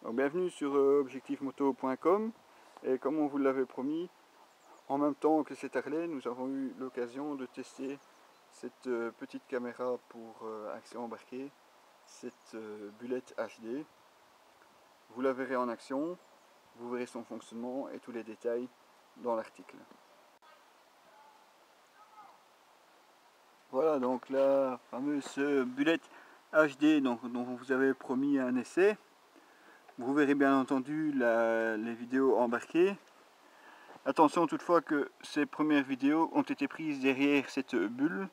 Alors, bienvenue sur objectifmoto.com et comme on vous l'avait promis, en même temps que cet Harley, nous avons eu l'occasion de tester cette petite caméra pour action embarquée, cette Bullet HD. Vous la verrez en action, vous verrez son fonctionnement et tous les détails dans l'article. Voilà donc la fameuse Bullet HD dont on vous avait promis un essai. Vous verrez bien entendu les vidéos embarquées. Attention toutefois que ces premières vidéos ont été prises derrière cette bulle,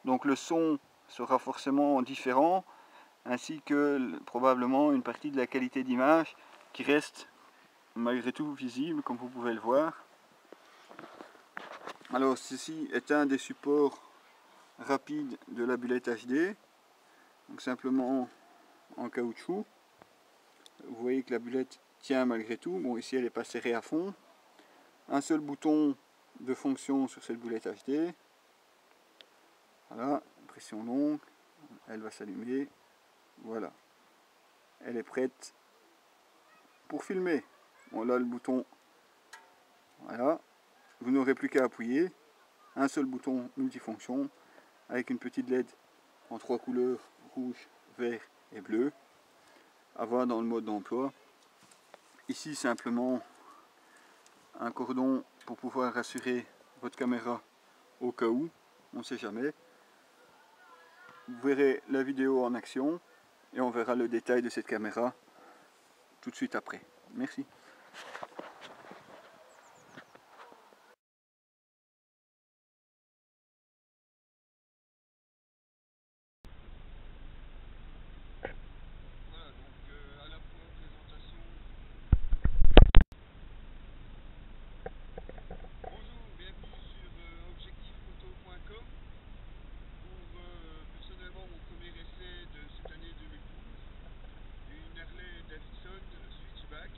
donc le son sera forcément différent, ainsi que probablement une partie de la qualité d'image qui reste malgré tout visible comme vous pouvez le voir. Alors ceci est un des supports rapides de la Bullet HD, donc simplement en caoutchouc. Vous voyez que la bullette tient malgré tout, bon ici elle n'est pas serrée à fond. Un seul bouton de fonction sur cette Bullet HD. Voilà, pression longue, elle va s'allumer. Voilà, elle est prête pour filmer. Bon là le bouton, voilà, vous n'aurez plus qu'à appuyer. Un seul bouton multifonction avec une petite LED en 3 couleurs, rouge, vert et bleu. À voir dans le mode d'emploi. Ici simplement un cordon pour pouvoir rassurer votre caméra au cas où, on ne sait jamais. Vous verrez la vidéo en action et on verra le détail de cette caméra tout de suite après. Merci. Voilà, donc à la première présentation. Bonjour, bienvenue sur objectifmoto.com pour personnellement mon premier essai de cette année 2012, une Harley Davidson Switchback.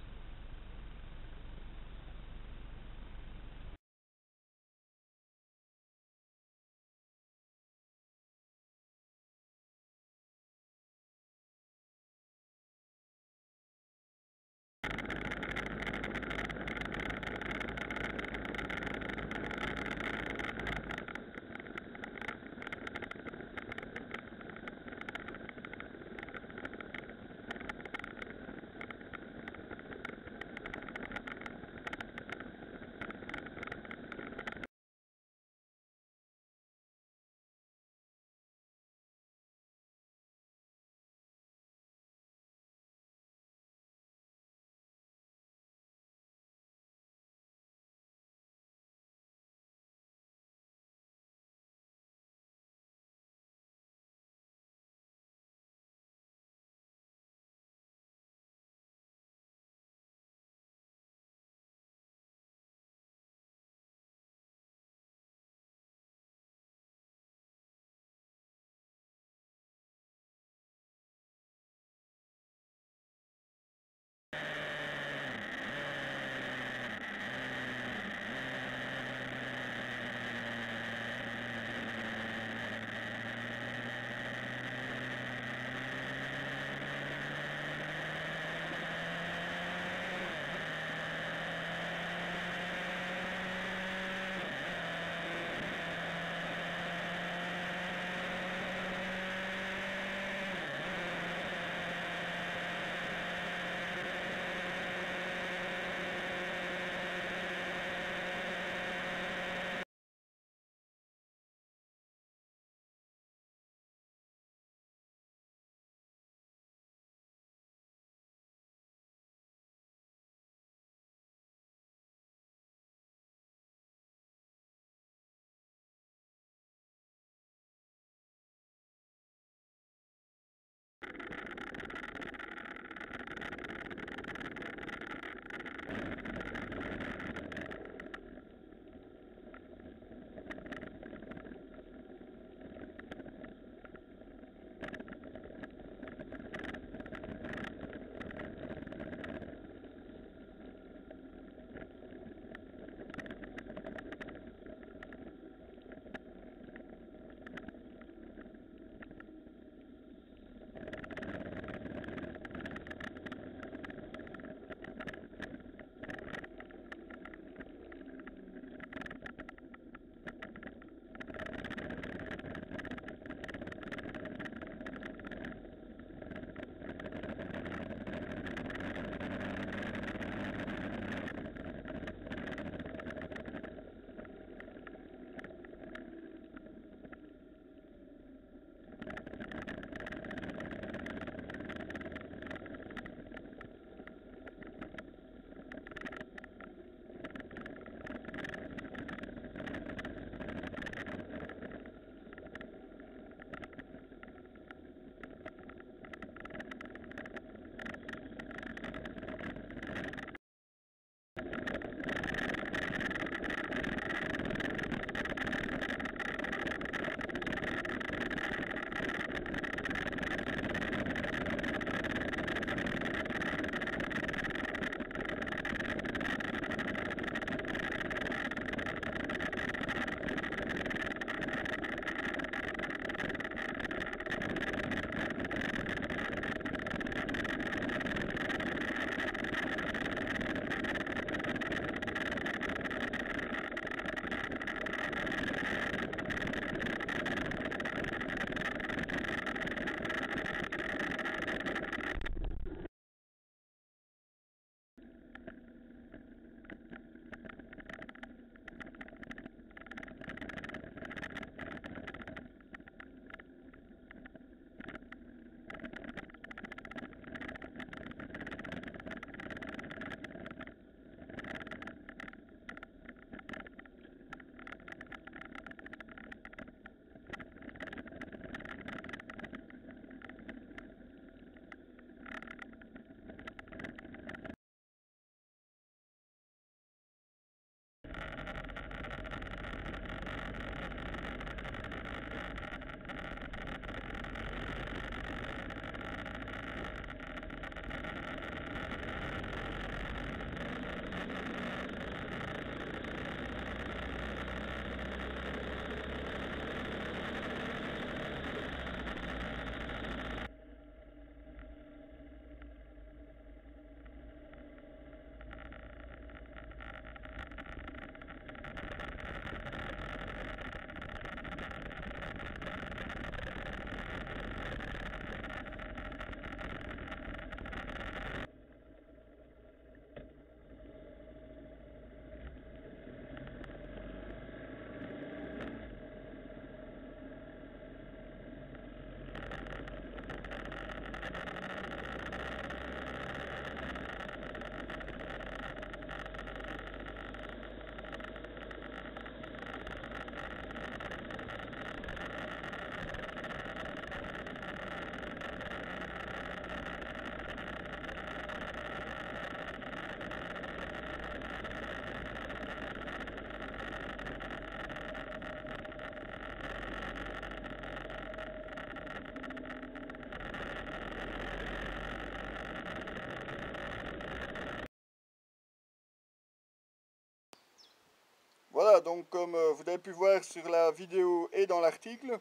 comme vous avez pu voir sur la vidéo et dans l'article,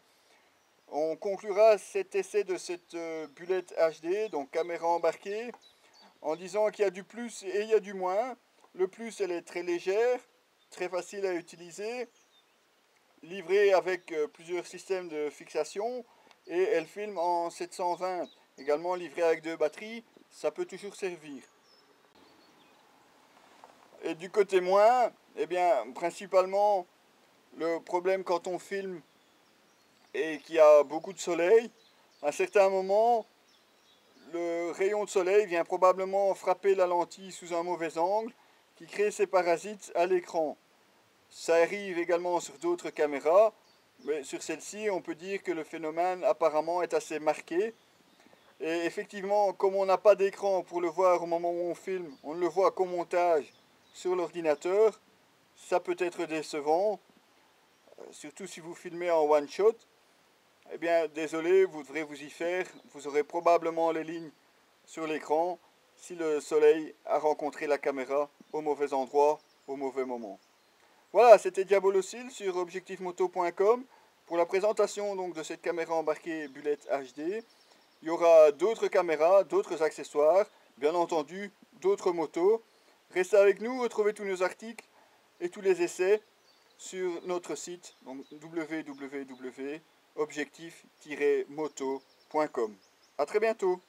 on conclura cet essai de cette Bullet HD, donc caméra embarquée, en disant qu'il y a du plus et il y a du moins. Le plus, elle est très légère, très facile à utiliser, livrée avec plusieurs systèmes de fixation, et elle filme en 720, également livrée avec 2 batteries, ça peut toujours servir. Et du côté moins, eh bien, principalement, le problème quand on filme et qu'il y a beaucoup de soleil, à certains moments, le rayon de soleil vient probablement frapper la lentille sous un mauvais angle, qui crée ces parasites à l'écran. Ça arrive également sur d'autres caméras, mais sur celle-ci, on peut dire que le phénomène apparemment est assez marqué. Et effectivement, comme on n'a pas d'écran pour le voir au moment où on filme, on ne le voit qu'au montage sur l'ordinateur, ça peut être décevant, surtout si vous filmez en one shot. Eh bien, désolé, vous devrez vous y faire, vous aurez probablement les lignes sur l'écran si le soleil a rencontré la caméra au mauvais endroit, au mauvais moment. Voilà, c'était Diabolocil sur objectifmoto.com pour la présentation donc de cette caméra embarquée Bullet HD. Il y aura d'autres caméras, d'autres accessoires, bien entendu d'autres motos. Restez avec nous, retrouvez tous nos articles et tous les essais sur notre site www.objectif-moto.com. A très bientôt.